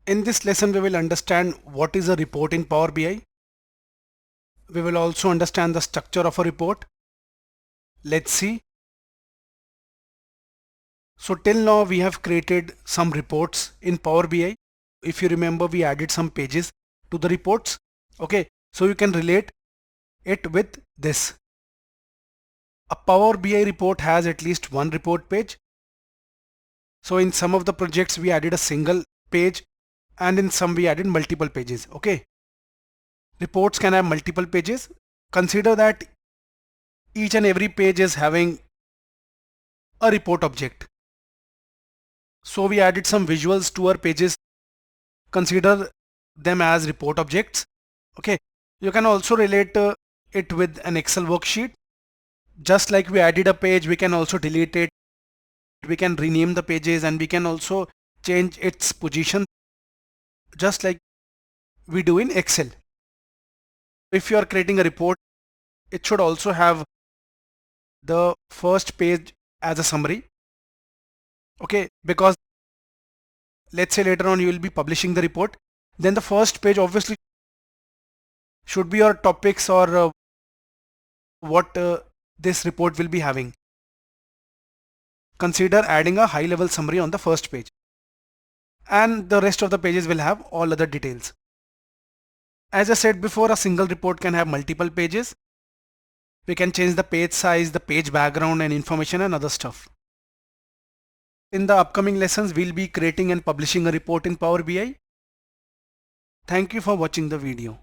In this lesson, we will understand what is a report in Power BI. We will also understand the structure of a report. Let's see. So till now we have created some reports in Power BI. If you remember, we added some pages to the reports. Okay, so you can relate it with this. A Power BI report has at least one report page. So in some of the projects we added a single page and in some we added multiple pages. Okay, reports can have multiple pages. Consider that each and every page is having a report object. So we added some visuals to our pages. Consider them as report objects. Okay, you can also relate it with an Excel worksheet. Just like we added a page, we can also delete it. We can rename the pages and we can also change its position just like we do in Excel. If you are creating a report, it should also have the first page as a summary. Okay, because let's say later on you will be publishing the report, then the first page obviously should be your topics or what this report will be having. Consider adding a high level summary on the first page and the rest of the pages will have all other details. As I said before, a single report can have multiple pages. We can change the page size, the page background and information and other stuff. In the upcoming lessons, we'll be creating and publishing a report in Power BI. Thank you for watching the video.